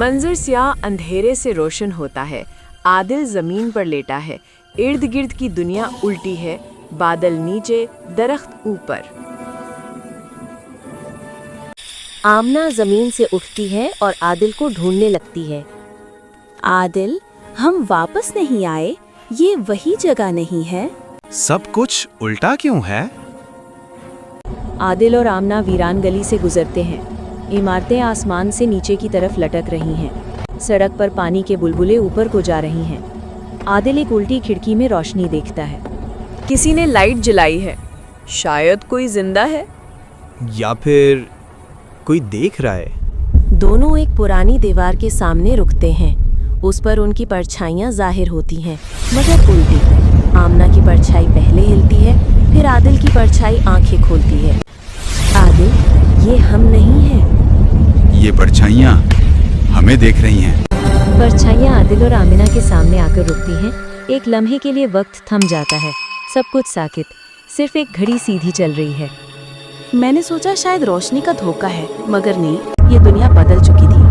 मंजर स्याह अंधेरे से रोशन होता है। आदिल जमीन पर लेटा है, इर्द गिर्द की दुनिया उल्टी है, बादल नीचे, दरख्त ऊपर। आमना जमीन से उठती है और आदिल को ढूंढने लगती है। आदिल, हम वापस नहीं आए, ये वही जगह नहीं है। सब कुछ उल्टा क्यों है? आदिल और आमना वीरान गली से गुजरते हैं। इमारतें आसमान से नीचे की तरफ लटक रही हैं। सड़क पर पानी के बुलबुले ऊपर को जा रही हैं। आदिल एक उल्टी खिड़की में रोशनी देखता है। किसी ने लाइट जलाई है, शायद कोई जिंदा है या फिर कोई देख रहा है। दोनों एक पुरानी दीवार के सामने रुकते हैं। उस पर उनकी परछाइयां जाहिर होती हैं, मगर उल्टी। आमना की परछाई पहले हिलती है, फिर आदिल की परछाई आंखें खोलती है। आदिल, ये हम नहीं हैं। ये परछाइयाँ हमें देख रही हैं। परछाइयां आदिल और आमिना के सामने आकर रुकती हैं। एक लम्हे के लिए वक्त थम जाता है, सब कुछ साकित, सिर्फ एक घड़ी सीधी चल रही है। मैंने सोचा शायद रोशनी का धोखा है, मगर नहीं, ये दुनिया बदल चुकी थी।